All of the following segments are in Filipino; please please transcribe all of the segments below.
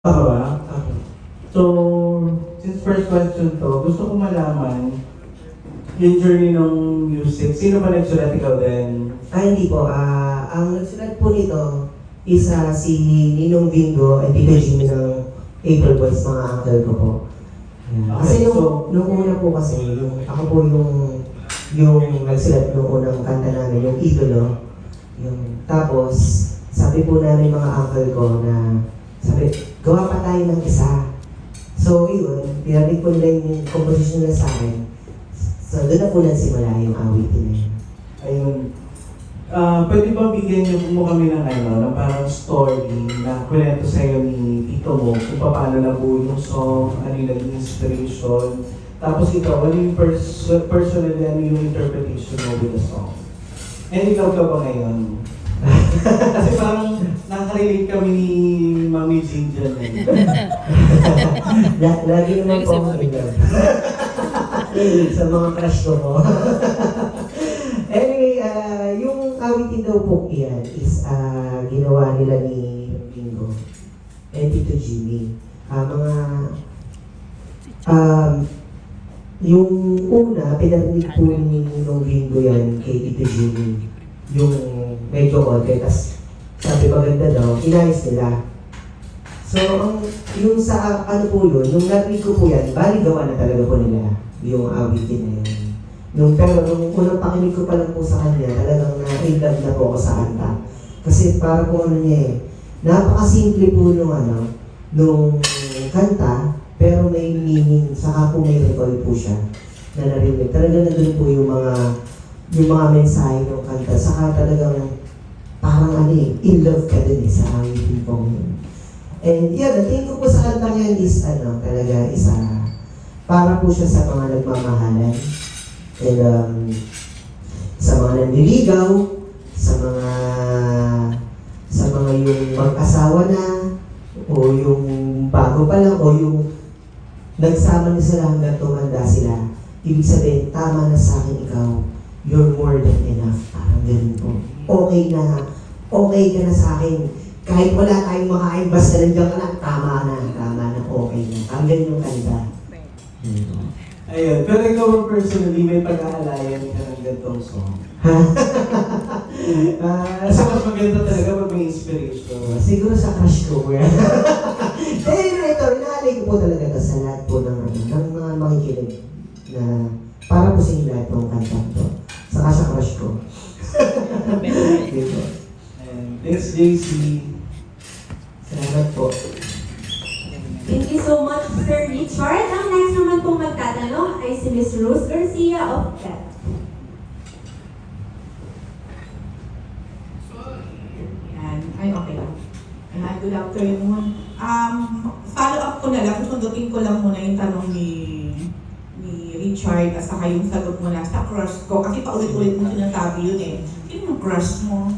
Ako ba? Okay. So, since first question to, gusto ko malaman yung journey ng music. Sino ba nagsulat, ikaw din? Hindi po. Ang nagsulat po nito is si Ninong Bingo at Tito Jimmy ng April Boys, mga uncle ko po. Yan. Okay, Kasi so- nung una po kasi, ako po yung nagsulat nung unang kanta namin, yung Idolo. Tapos, sabi po namin mga uncle ko na, sabi, gawa pa tayo ng isa. So, yun, pinabig ko nila yung composition nila sa akin. So, doon na po nagsimula yung awitin na yun. Ayun. Pwede ba bigyan niyo mo kami ng ng parang story na kwento sa'yo ni Tito mo kung paano nabuo yung song, ano yung naging inspiration, tapos ikaw, ano yung personally, ano yung interpretation mo with the song? And ikaw ka ba ngayon? Kasi parang nakaka-relate kami ni Mami Jing dyan eh. Lagi naman po ako sa mga crush ko po. Anyway, yung awitin daw po yan is ginawa nila ni Bingo and Tito Jimmy. Yung una, pinarinig po ni Bingo yan kay Tito Jimmy. Yung medyo okay, tas sabi maganda daw, inayos nila. So, yung sa ano po yun, nung narinig ko po yan, bali gawa na talaga po nila yung awitin na yun. Pero nung unang pakinig ko pa lang po sa kanya, talagang na-in-love na po ako sa kanta. Kasi para po ano niya napakasimple po nung kanta, pero may meaning, saka po may recall po siya na narinig. Talaga na doon po yung mga mensahe ng kanta, saka talagang parang in love ka din sa awitin po yun. And yun, natingin ko po sa kantang yan is talaga para po siya sa mga nagmamahalan. And sa mga nanliligaw, sa mga yung mag-asawa na, o yung bago pa lang, o yung nagsama na sila hanggang tumanda sila. Ibig sabihin, tama na sa akin ikaw, you're more than enough. Parang ganun po. Okay ka na sa akin. Kahit wala tayong makain, basta nandiyan ka na, tama na, okay na. Ang ganun yung kanta. Ayun, pero ikaw personally, may pag-aalayan ka ng gantong song. Kasi mas maganda talaga pag may inspiration. Siguro sa crush ko. Ito, inaalay ko po talaga ito sa lahat po ng mga makikinig na para po sa inyo lahat ng kanta to. Saka sa crush ko. And thanks, JC. Salamat po. Thank you so much, Sir Richard. Ang next naman pong magtatanong ay si Miss Rose Garcia of PET. Yan. Ay, okay lang. Good afternoon. Follow up ko na lang, susundutin ko lang muna yung tanong ni Richard at saka yung sagot mo na sa crush ko. Kasi paulit-ulit mo sinasabi yun eh. Sino yung crush mo?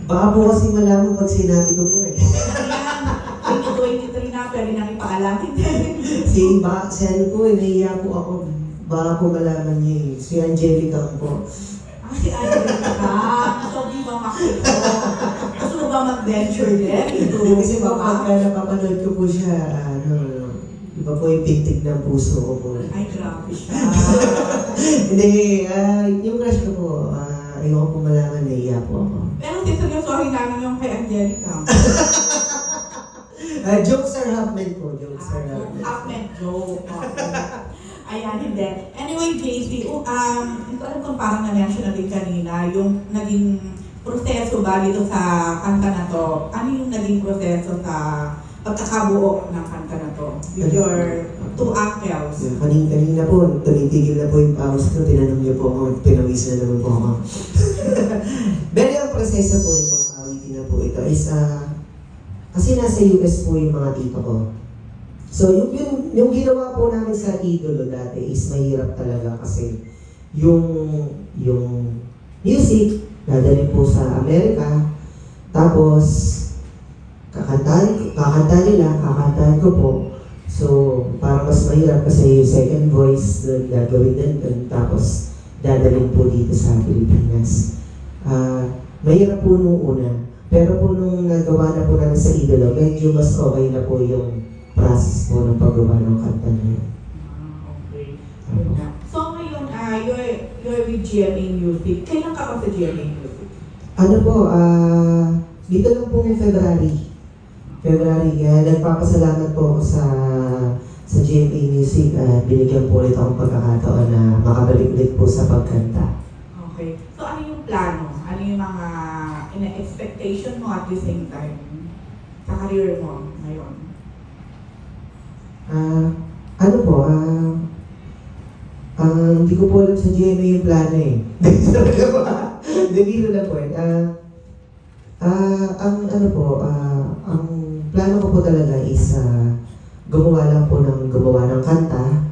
Baka po kasi malaman pag sinabi ko po eh. Yan. 2023 na, pwede nang ipaalamin. Si ano po eh, nahiya po ako. Baka po malaman niya eh. Si Angelica po. Si Angelica. So, di ba makito? Gusto mo ba mag-venture din? Kasi pagka napapanood ko po siya, iba po yung pintig ng puso ko po. Ay, grabe siya. Hindi, yung crush ko po, ayoko po malaman, nahiya po ako. Pero siseryosohin namin yung kay Angelica. Jokes are half meant po, jokes are half meant. Half-meant joke. Ayan, hindi. Anyway, JC, ito alam kong parang na-mention natin kanina, yung naging proseso ba dito sa kanta na to? Ano yung naging proseso sa pagkakabuo ng kanta na to? With your two uncles. Kanina po, tumitigil na po yung pause ko, tinanong niyo po ako, pinawis na naman po ako. Pero yung proseso po itong awitin na po ito is, kasi nasa US po yung mga tito ko. So yung ginawa po namin sa Idolo dati is mahirap talaga kasi yung music, dadalhin po sa Amerika, tapos kakantahin ko po. So, parang mas mahirap kasi yung second voice doon gagawin din, tapos dadalhin po dito sa Pilipinas. Mahirap po nung una. Pero po nung nagawa na po namin sa Idolo, medyo mas okay na po yung process po ng paggawa ng kanta na yun. Okay. Yun nga. So ngayon, you're with GMA Music. Kailan ka pa sa GMA Music? Ano po, dito lang po February. Nagpapasalamat po ako sa GMA Music at binigyan po ulit akong pagkakataon na makabalik ulit po sa pagkanta. Okay. So ano yung plano? Ano yung mga ina-expectation mo at the same time sa career mo ngayon? Ano po, hindi ko po alam sa GMA yung plano eh. Debiro na po eh. Ang plano ko po talaga is gumawa lang po ng gumawa ng kanta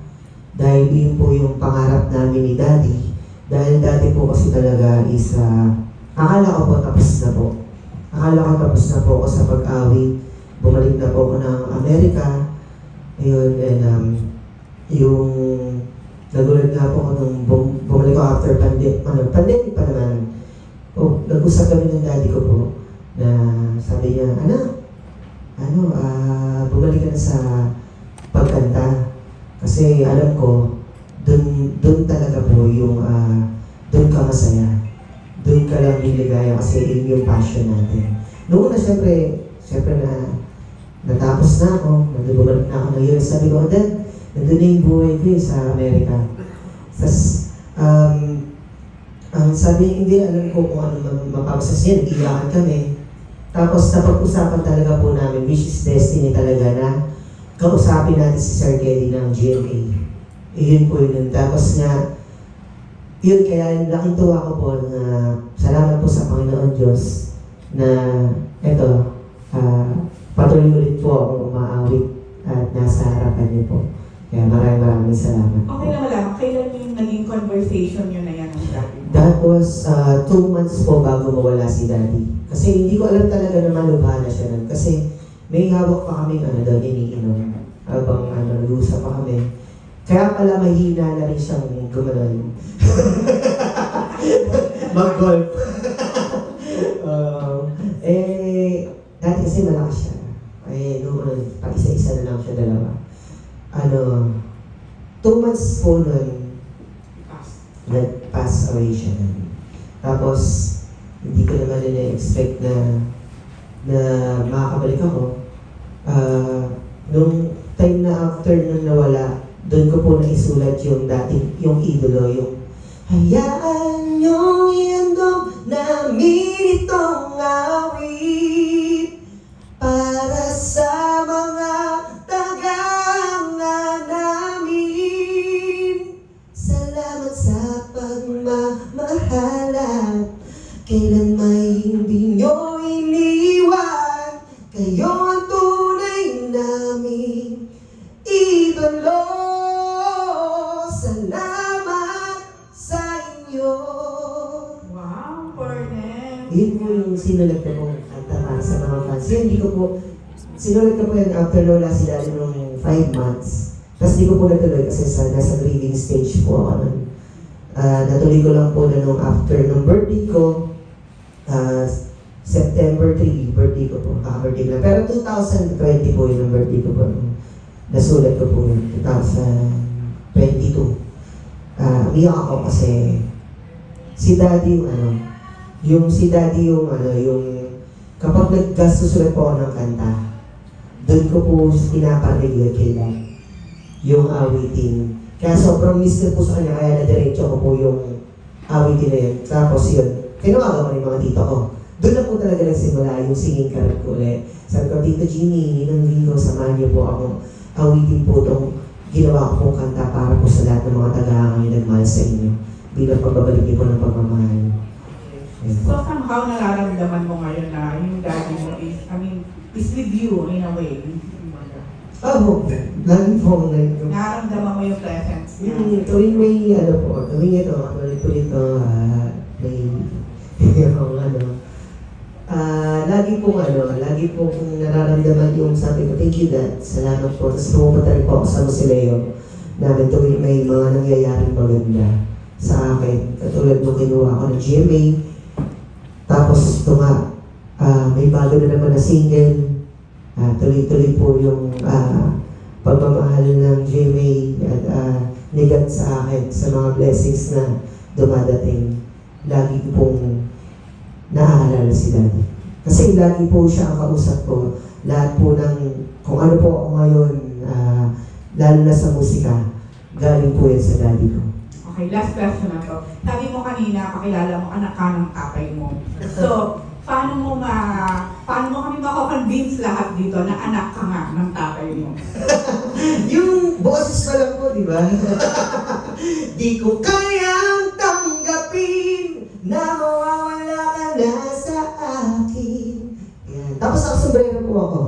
dahil yun po yung pangarap namin ni Daddy. Dahil dati po kasi talaga is akala ko po tapos na po. Akala ko tapos na po ako sa pag-awit. Bumalik na po ako ng Amerika. Ayun, and yung nagulat nga po ako nung bumalik ako after pandemic pa naman. Nag-usap kami ng daddy ko po na sabi niya, bumalik ka na sa pagkanta. Kasi alam ko, dun talaga po yung, dun ka masaya. Dun ka lang niligaya kasi yun yung passion natin. Noong una, syempre na natapos na ako, bumalik na ako ng US. Sabi ko, Dad, nandun na yung buhay ko sa Amerika. Tapos, sabi, hindi alam ko kung ano mapapasas yan, iyakan kami. Tapos napag-usapan talaga po namin, which is destiny talaga na kausapin natin si Sir Geddy ng GMA. Yun po yun. Tapos nga, yun kaya laking tuwa ko po na salamat po sa Panginoon Diyos na eto, patuloy ulit po akong umaawit at nasa harapan niyo po. Kaya maraming salamat. Okay na wala. Kailan yung naging conversation yun na yan ng daddy? That was 2 months po bago mawala si Daddy. Kasi hindi ko alam talaga na malubha na siya nun. Kasi may hawak pa kami doon iniinom. Habang nag-uusap pa kami. Kaya pala mahina na rin siyang gumanon. Mag-golf. Dati kasi malakas siya. Noon, pag isa-isa na lang siya, dalawa. 2 months po nun, nag-pass away siya nun. Tapos, hindi ko naman na-expect na makakabalik ako. Nung time na after nung nawala, doon ko po naisulat yung dating, yung idolo, yung hayaan niyong iandong namin itong awit para sa mga tagahanga namin. Salamat sa pagmamahal at kailan may hindi nyo iniwan. Kayo ang tunay namin idolo. Salamat sa inyo. Wow, Cornel. Yun po yung sinulat ko pong kanta para sa mga fans. Yun, hindi ko po, sinulat ko po yan after lola si Daddy nung 5 months. Tapos di ko po natuloy kasi nasa grieving stage po ako nun. Natuloy ko lang po na nung after nung birthday ko, September 3, birthday ko po, kaka-birthday ko lang. Pero 2020 po yun ang birthday ko po. Nasulat ko po yun, 2022. Umiyak ako kasi si Daddy yung kapag nagsusulat po ako ng kanta, doon ko po pinaparig kila yung awitin. Kaya sobrang miss ko po sa kanya, kaya na-diretso ko po yung awitin na yun. Tapos yun, kinuwaga ko na yung mga tito ko. Doon na po talaga nagsimula yung singing career ko ulit. Sabi ko, Tito Jeannie, ninang linggo, samahan niyo po ako. Awitin po itong ginawa ko pong kanta para po sa lahat ng mga tagahanga yung nagmahal sa inyo. Bilang pagbabalik niyo po ng pagmamahal. So somehow nararamdaman mo ngayon na yung daddy mo is with you in a way. Lagi po ako Nararamdaman mo yung presence niya. tuwing may tuwing ito, tuloy po ito, lagi po kung nararamdaman yung sabi ko, thank you Dad, salamat po. Tapos pumunta rin po ako sa Musileo namin tuwing may mga nangyayaring maganda sa akin. Katulad nung kinuha ko ng GMA, tapos ito nga, may bago na naman na single. Tuloy-tuloy po yung pagmamahal ng GMA at nigat sa akin sa mga blessings na dumadating. Lagi ko pong naaalala si Daddy. Kasi lagi po siya ang kausap ko. Lahat po ng, kung ano po ako ngayon, lalo na sa musika, galing po yan sa Daddy ko. Okay, last question na to. Sabi mo kanina, pakilala mo, anak ka ng tatay mo. So, paano mo kami makakonvince lahat dito na anak ka nga ng tatay mo? Yung boses pa lang po, di ba? Di ko kayang tanggapin na mawawala ka na sa akin. Yan. Tapos sombrero po ako.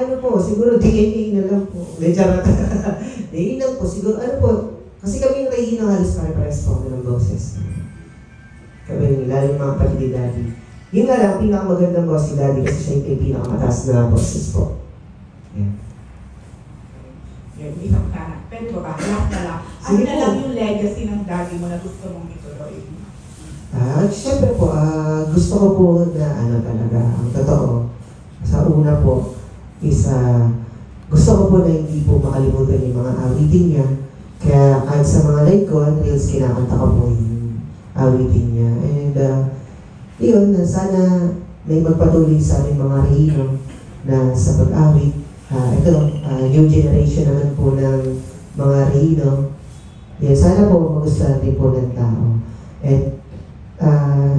Ano po, siguro DNA na lang po. May charot. DNA lang po, siguro, ano po, kasi kami yung kaihin ng halos pare-pares po ng boses. Kami, lalo yung mga kapatid ni Daddy. Yun nga lang, pinakamagandang boss si Daddy kasi siya yung pinakamataas na boses po. Yeah. Yan, isang sana. Pwede ba ba? Last na lang. Ano Sige na po. lang yung legacy ng daddy mo na gusto mong ituloy? Siyempre po, gusto ko po na ano talaga, ang totoo, sa una po, is gusto ko po na hindi po makalimutan yung mga awitin niya. Kaya kahit sa mga live ko, reels, kinakanta ko po yung awitin niya. And yun, sana may magpatuloy sa aming mga rehino na sa pag-awit. Ito, new generation naman po ng mga rehino. Yan, sana po magustuhan din po ng tao. And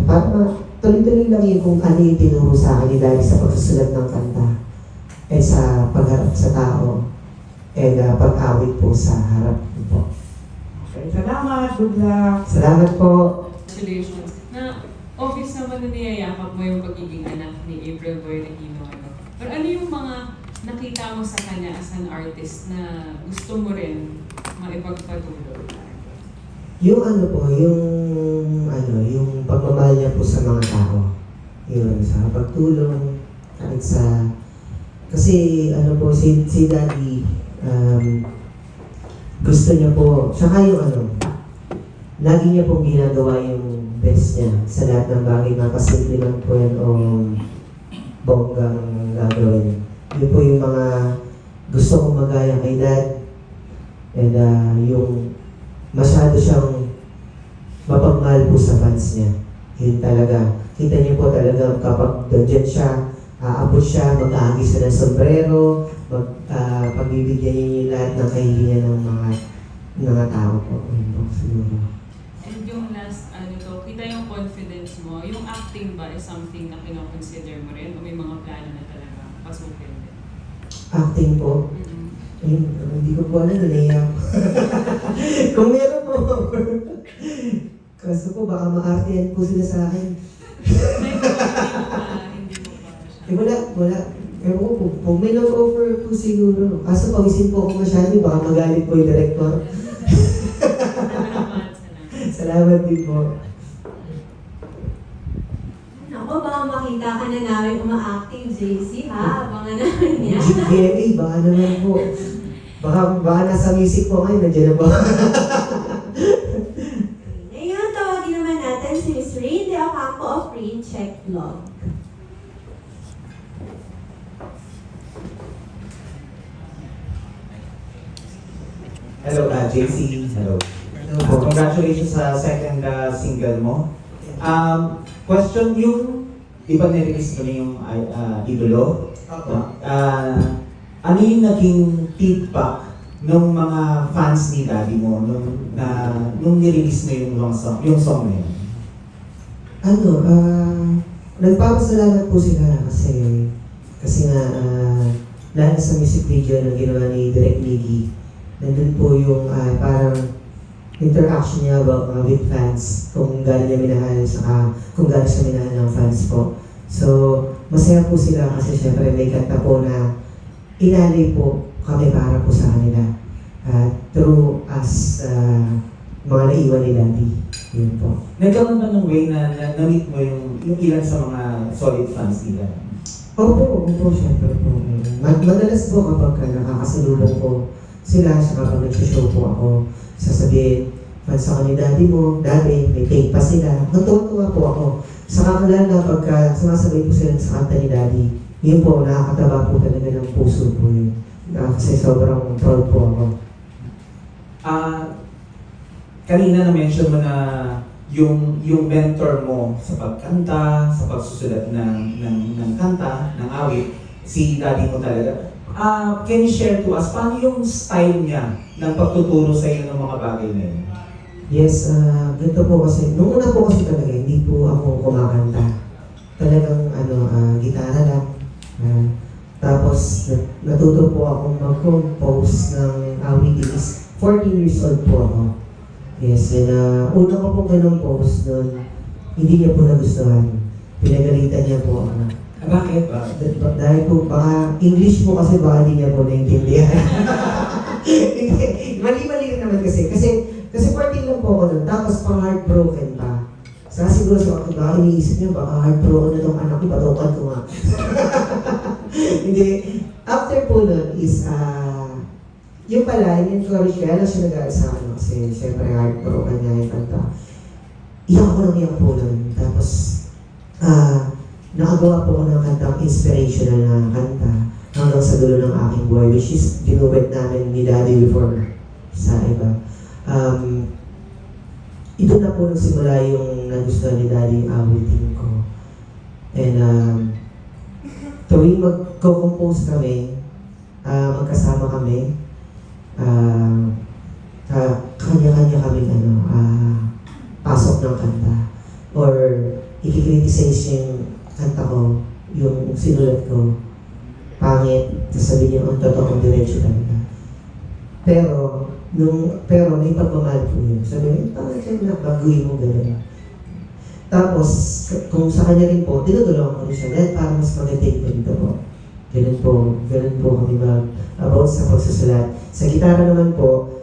para tuloy-tuloy lang yun kung ano yung tinuro sa akin ni Daddy sa pagsusulat ng kanta at sa pagharap sa tao and pag-awit po sa harap po. Okay, salamat. Good luck. Salamat po. Congratulations. Na obvious naman na niyayakap mo yung pagiging anak ni April Boy Aquino. Pero ano yung mga nakita mo sa kanya as an artist na gusto mo rin maipagpatuloy? Yung ano po, yung pagmamahal niya po sa mga tao. Yun, sa pagtulong, kahit sa... Kasi ano po, si Daddy, gusto niya po, tsaka yung lagi niya pong ginagawa yung best niya sa lahat ng bagay, makasimple man po yan o bonggang gagawin. Yun po yung mga gusto kong magaya kay Dad. And yung masyado siyang mapagmahal po sa fans niya. Yun talaga. Kita niyo po talaga kapag nandiyan siya, aabot siya, mag-aagi siya ng sombrero, pagbibigyan niya yung lahat ng kahilingan ng mga tao po. Yun po siguro. And yung last, kita yung confidence mo, yung acting ba is something na kinoconsider mo rin o may mga plano na talaga pasukin din? Acting po. Ayun, hindi ko po alam, nalayan ko. Kung meron po, kaso po baka ma-artihan po sila sa akin. Hindi mo pa siya. Wala. Ewan ko po, kung may love offer po siguro. Kaso pawisin po ako masyado, baka magalit po yung director. Salamat din po. Ako, baka makita ka na namin uma-active, JC, ha? Abangan namin yan. GMA, baka naman po. Baka nasa music po ngayon, nandiyan na po. Ngayon, tawagin naman natin si Miss Rain de Ocampo of Rain Check Vlog. Hello, JC. Hello. Congratulations sa second single mo. Question yung, di ba nirelease ko na yung Idolo? Ano yung naging feedback ng mga fans ni Daddy mo nung nirelease mo yung song na yun? Nagpapasalamat po sila kasi nga dahil sa music video na ginawa ni Direk Miggy, nandun po yung parang interaction niya about with fans, kung gaano niya minahal, saka kung gaano siya minahal ng fans po. So, masaya po sila kasi syempre may kanta po na inalay po kami para po sa kanila. Through us, mga naiwan ni Daddy. Yun po. Nagkaroon ba ng way na na-meet mo yung ilan sa mga solid fans nila? Opo, syempre po. Madalas po kapag nakakasalubong ko sila, sa kapag nag-show po ako, sasabihin, fans ako ni Daddy mo, Daddy, may tape pa sila. Natuwa-tuwa natutuwa po ako. Sa kakalan na pagka sumasabay po sila sa kanta ni Daddy, yun po, nakakataba po talaga ng puso po yun. Kasi sobrang proud po ako. Kanina na-mention mo na yung mentor mo sa pagkanta, sa pagsusulat ng kanta, ng awit, si daddy mo talaga. Can you share to us, paano yung style niya ng pagtuturo sa iyo ng mga bagay na yun? Yes, ganito po kasi, nung una po kasi talaga, hindi po ako kumakanta. Talagang gitara lang. Tapos natuto po akong mag-compose ng awitin is 14 years old po ako. Yes, and una ko pong kinong-post nun, hindi niya po nagustuhan. Pinagalitan niya po ako. Bakit? Dahil po, baka English po kasi baka hindi niya po naintindihan. Mali-mali rin naman kasi 14 lang po ako nun, tapos pang heartbroken pa. Saka siguro sa akin, baka iniisip niya, baka heartbroken na tong anak ko, patukan ko nga. Hindi. After po nun is, yung pala, in-encourage kaya lang siya nag-aaral sa akin kasi siyempre heartbroken niya yung kanta. Iyak ako ng iyak po nun. Tapos, nakagawa po ako ng kantang inspirational na kanta hanggang sa dulo ng aking buhay, which is ginuwet namin ni Daddy before sa iba. Ito na po nagsimula yung nagustuhan ni Daddy yung awitin ko. And tuwing mag-compose kami, magkasama kami, kanya-kanya kami pasok ng kanta. Or i-criticize yung kanta ko, yung sinulat ko, pangit, sasabihin niyo, ang totoong diretso talaga. Pero may pagmamahal po yun. Sabi, pangit yan na, baguhin mo gano'n. Tapos, kung sa kanya rin po, tinutulungan ko rin siya, dahil para mas mag-take dito po. Ganun po kami about sa pagsusulat. Sa gitara naman po,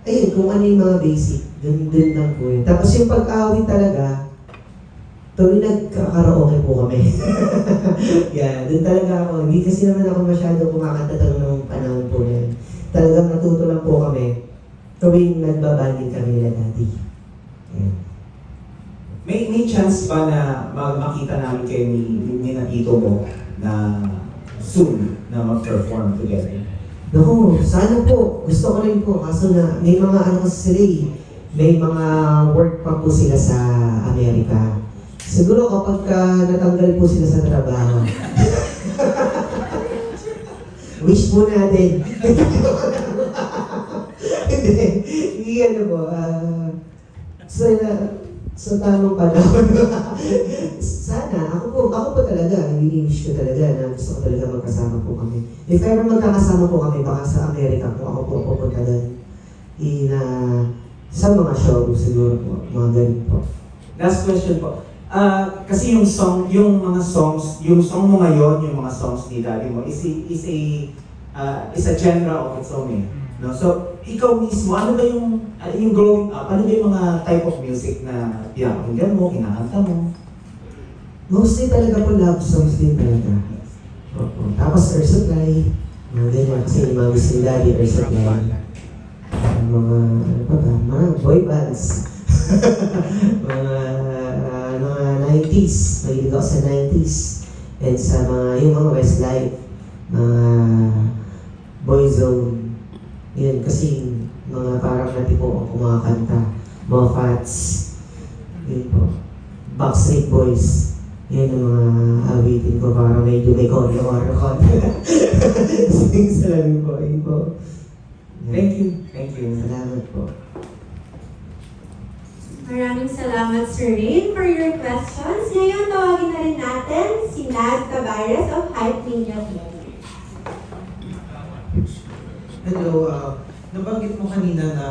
ayun, kung ano yung mga basic, dun lang po yun. Tapos yung pag-awit talaga, tuloy nagkakaraoke po kami. Yeah, dun talaga ako. Hindi kasi naman ako masyado kumakanta nung panahon po yun. Talagang natuto lang po kami tuwing nagbabanding kami nila dati. Yeah. May chance pa na makita namin kayo ni Tito mo na soon na mag-perform together? Naku, sana po. Gusto ko rin po. Kaso na may mga kasi sila may mga work pa po sila sa Amerika. Siguro kapag natanggal po sila sa trabaho. Wish po natin. Hindi po. Sa tamang panahon. Sana, ako po talaga, wish ko talaga na gusto ko talaga magkasama po kami. If ever magkakasama po kami, baka sa Amerika po ako po pupunta doon. Sa mga show siguro po, mga ganun po. Last question po. Kasi yung song mo ngayon, yung mga songs ni Daddy mo, is a genre of its own eh. No? So, ikaw mismo, ano ba yung growing up, ano ba yung mga type of music na pinapakinggan mo, kinakanta mo? Mostly talaga po love songs din talaga. Opo. Tapos Air Supply, mga ganyan. Kasi yung mga gusto ni Daddy, Air Supply. Mga, mga boy bands. mga 90s. Mahilig ako sa 90s. And sa yung mga Westlife. Mga Boyzone. Yun, kasi mga parang natipo ako mga kanta. Mga Fats. Yun po. Backstreet Boys. Yan ang mga awitin ko para medyo may kore-kore. Salamin po. Yun po. Thank you. Thank you. Salamat po. Maraming salamat, Sir Rain, for your questions. Ngayon, tawagin na rin natin si Nad Tabares of Hype Media TV. Hello, nabanggit mo kanina na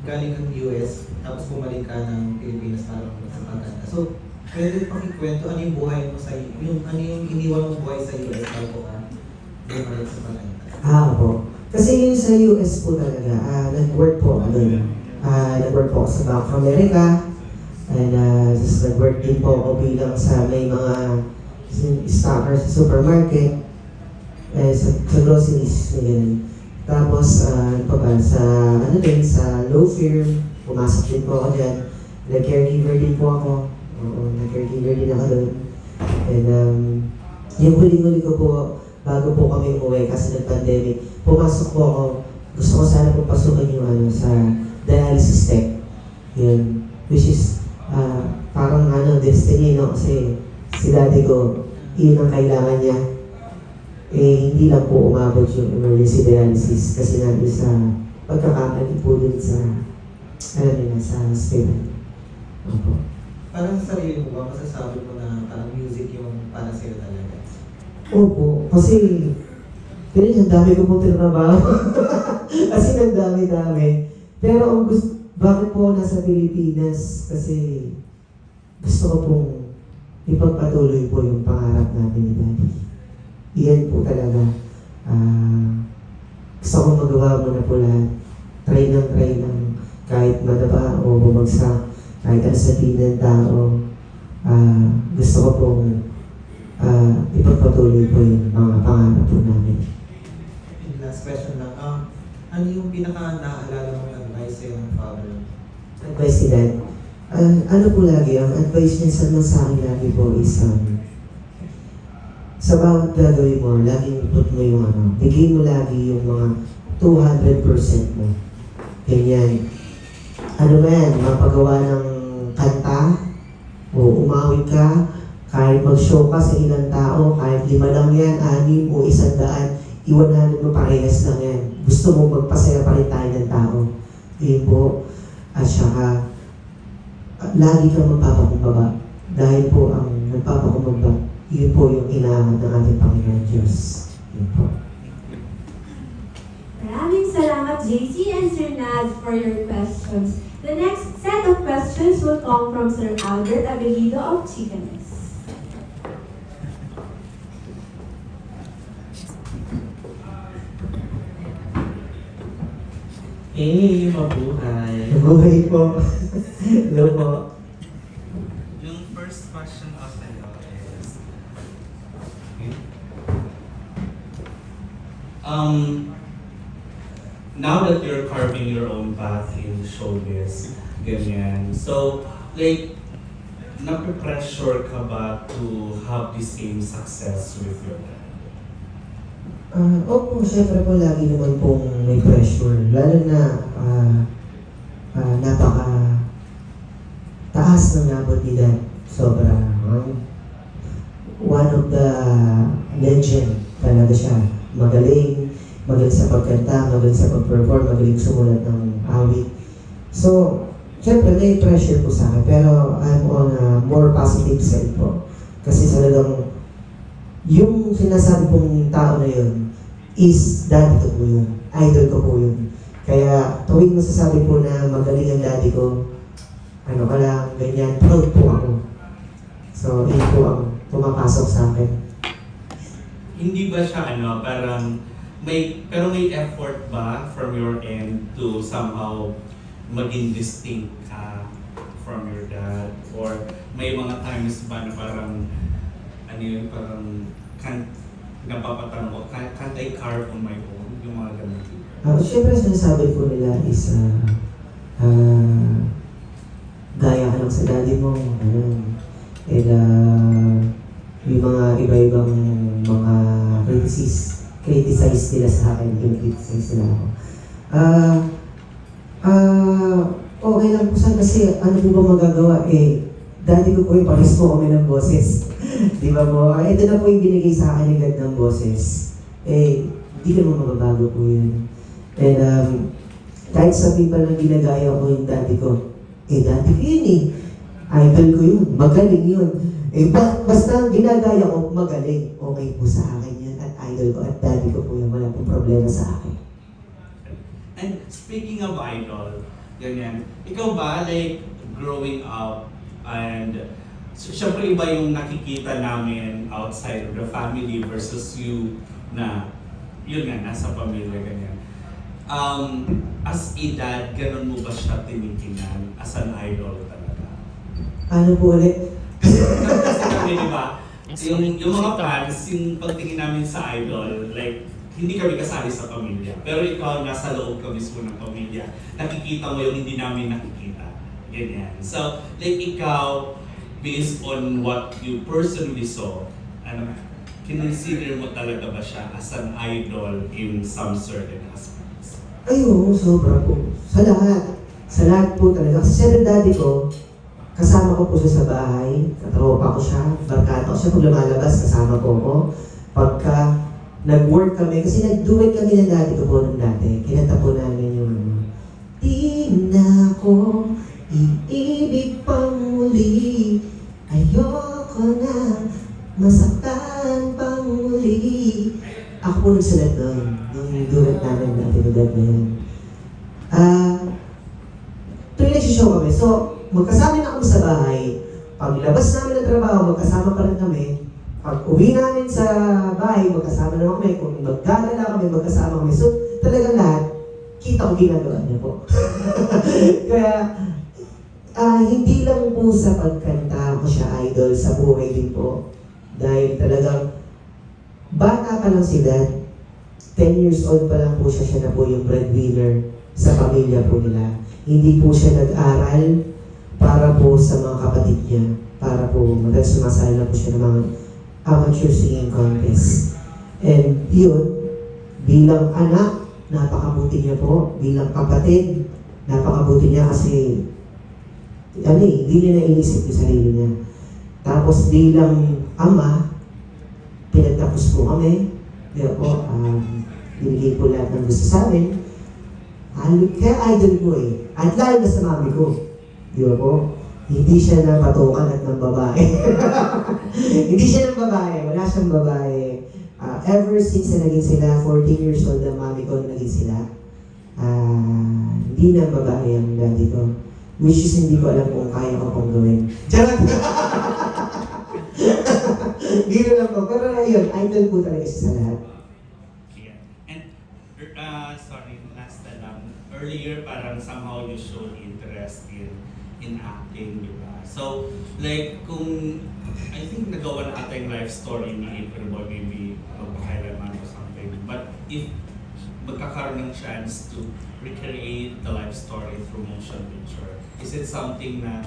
galing ng US, tapos bumalik ka ng Pilipinas para sa pagkanta. So, pwede pakikwento ano yung buhay mo sa ano yung iniwan mong buhay sa US bago ka bumalik sa pagkanta? Po. Kasi yung sa US po talaga, nag-work po ako doon. Nag-work po ako sa Bank of America. And just nag-work din po ako bilang sa may mga stocker sa supermarket. Sa groceries, ganyan. Tapos, sa law firm, pumasok din po ako dyan. Nag-caregiver din po ako. Oo, nag-caregiver din ako doon. And yung huli-huli ko po, bago po kami umuwi kasi ng-pandemic, pumasok po ako, gusto ko sana pagpasukan yung sa dialysis tech. Yun. Which is, parang destiny, no? Kasi si daddy ko, yun ang kailangan niya. Hindi lang po umabot yung emergency dialysis kasi nga sa pagkakamali po dun sa, sa hospital. Opo. Parang sa sarili mo ba, masasabi mo na parang music yung para sa'yo talaga? Opo, kasi ang dami ko pong trabaho. Kasi ang dami-dami. Pero ang bakit po ako nasa Pilipinas? Kasi gusto ko pong ipagpatuloy po yung pangarap natin ni Daddy. Iyan po talaga. Gusto ko magawa mo na po lahat. Try ng kahit madaba o bumagsak, kahit ano sabihin ng tao. Gusto ko pong ipagpatuloy po yung mga pangarap po namin. Last question lang. Ano yung pinaka-naalala mong advice sa'yo ng father? Advice ni Dad? Ano po lagi, ang advice niya sa akin lagi po is sa bawat gagawin mo, laging put mo yung bigay mo lagi yung mga 200% mo. Ganyan. Ano ba yan? Mapagawa ng kanta, o umawit ka, kahit mag-show ka sa ilang tao, kahit 5 lang yan, 6 o 100, i-100 mo parehas lang yan. Gusto mo magpasaya pa rin tayo ng tao. Yun po. At saka, lagi kang magpapakumbaba. Dahil po ang nagpapakumbaba, yun po yung inaangat ng ating Panginoon Diyos. Yun po. Maraming salamat, JC and Sir Naz, for your questions. The next set of questions will come from Sir Albert Avellino of Chicanes. Mabuhay. Buhay po. Hello po. Yung first question ko sa'yo is, now that you're carving your own path in showbiz, ganyan, so, like, nape-pressure ka ba to have the same success with your dad? Opo, syempre po lagi naman pong may pressure. Lalo na napaka taas ng nabot ni Dad. Sobra. One of the legend talaga siya. Magaling sa pagkanta, magaling sa pag-perform, magaling sumulat ng awit. So, syempre may pressure po sa akin. Pero I'm on a more positive side po. Kasi talagang yung sinasabi pong tao na yun is daddy ko po yun. Idol ko po yun. Kaya tuwing masasabi po na magaling ang daddy ko, ano ka lang, ganyan, proud po ako. So, yun po ang pumapasok sa akin. Hindi ba siya parang may effort ba from your end to somehow maging distinct ka from your dad? Or may mga times ba na parang napapatanong ko, can't I carve on my own? Yung mga ganun. Siyempre, sinasabi po nila is gaya ka lang sa daddy mo, and yung mga iba-ibang mga criticize nila sa akin, yung criticize nila ako. Okay lang po sana kasi ano po ba magagawa daddy ko po yung pares po kami ng boses. Di ba po? Ito na po yung binigay sa akin agad ng boses. Di naman mababago po yun. And kahit sabihin pa lang ginagaya ko yung daddy ko, daddy ko yun idol ko yun, magaling yun. Basta ginagaya ko, magaling. Okay po sa akin yan at idol ko at daddy ko po yung wala pong problema sa akin. And speaking of idol, ganyan, ikaw ba, like, growing up, and syempre iba yung nakikita namin outside of the family versus you na, yun nga, nasa pamilya, ganyan. As a dad, ganun mo ba siya tinitingnan as an idol talaga? Ano po ulit? Kasi kami, di ba, yung mga fans, yung pagtingin namin sa idol, like, hindi kami kasali sa pamilya. Pero ikaw, nasa loob ka mismo ng pamilya. Nakikita mo yung hindi namin nakikita. Ganyan. So, like ikaw, based on what you personally saw, ano, kinonsider mo talaga ba siya as an idol in some certain aspects? Ay, oo, sobra po. Sa lahat. Sa lahat po talaga. Kasi siyempre daddy ko, kasama ko po siya sa bahay. Katropa ko siya. Barkada ko siya. Pag lumalabas, kasama ko ako. Pagka nag-work kami, kasi nag-duet kami ng daddy ko po nung dati. Kinanta po namin yung ano, di na ko iibig pang muli. Ayoko na masaktan pang muli. Ako po nagsulat doon. Nung duet namin dati ng dad na yun. Tuwing nagsishow kami. So, magkasama na kami sa bahay. Paglabas namin ng trabaho, magkasama pa rin kami. Pag uwi namin sa bahay, magkasama naman kami. Kung magdadala kami, magkasama kami. So, talagang lahat, kita ko ginagawa niya po. Kaya, hindi lang po sa pagkanta ko siya idol, sa buhay din po. Dahil talagang, bata pa lang si Dad. 10 years old pa lang po siya na po yung breadwinner sa pamilya po nila. Hindi po siya nag-aral para po sa mga kapatid niya. Para po, sumasali na po siya ng mga amateur singing contest. And yun, bilang anak, napakabuti niya po. Bilang kapatid, napakabuti niya kasi hindi niya naiisip yung sarili niya. Tapos bilang ama, pinagtapos po kami. Di ba po, binigay po lahat ng gusto sa amin. Kaya idol ko eh. At lalo na sa mami ko. Di ba po? Hindi siya napatukan at ng babae. Hindi siya ng babae. Wala siyang babae. Ever since na naging sila, 14 years old ang mami ko na naging sila, hindi na babae ang daddy ko. Which is hindi ko alam kung kaya ko pong gawin. Charot! Hindi na lang po. Pero ayun, idol po talaga siya sa lahat. Yeah. And, sorry, last na lang. Earlier, parang somehow you showed interest in acting, di ba? So, like, kung, I think nagawa na ata yung life story ni April Boy, maybe magpakailaman or something. But if magkakaroon ng chance to recreate the life story through motion picture, is it something na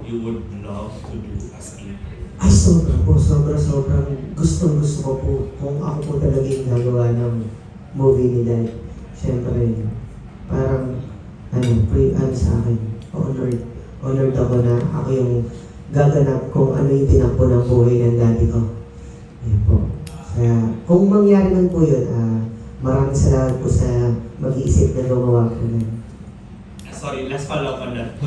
you would love to do as April? Ay, sobra po. Sobrang gusto ko po kung ako po talaga yung gagawa ng movie ni Dad. Siyempre, parang, sa akin, honored ako na ako yung gaganap kung ano yung tinakbo ng buhay ng daddy ko. Yan po. Kaya, kung mangyari man po yun, maraming salamat po sa mag-iisip na gumawa ko na. Sorry, last follow-up on that.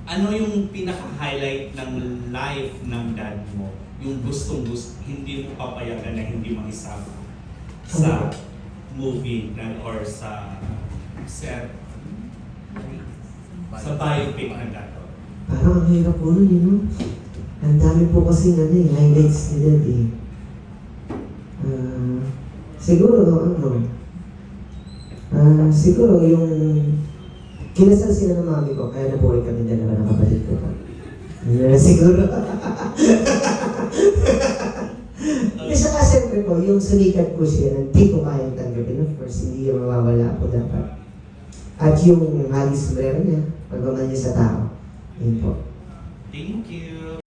Ano yung pinaka-highlight ng life ng dad mo? Yung gustong-gusto, hindi mo papayagan na hindi makisama sa movie or sa biopic ng dad mo? Parang ang hirap po nun, no? Ang dami po kasi highlights ni Dad eh. Siguro yung kinasal sila ng mami ko, kaya nabuhay kami dalawa ng kapatid ko. Siguro. Kasi siyempre po, yung sumikat po siya, hindi ko kayang tanggapin. Of course, hindi yung mawawala po dapat. At yung halis sombrero niya, pagmaman niya sa tao. Yun po. Thank you.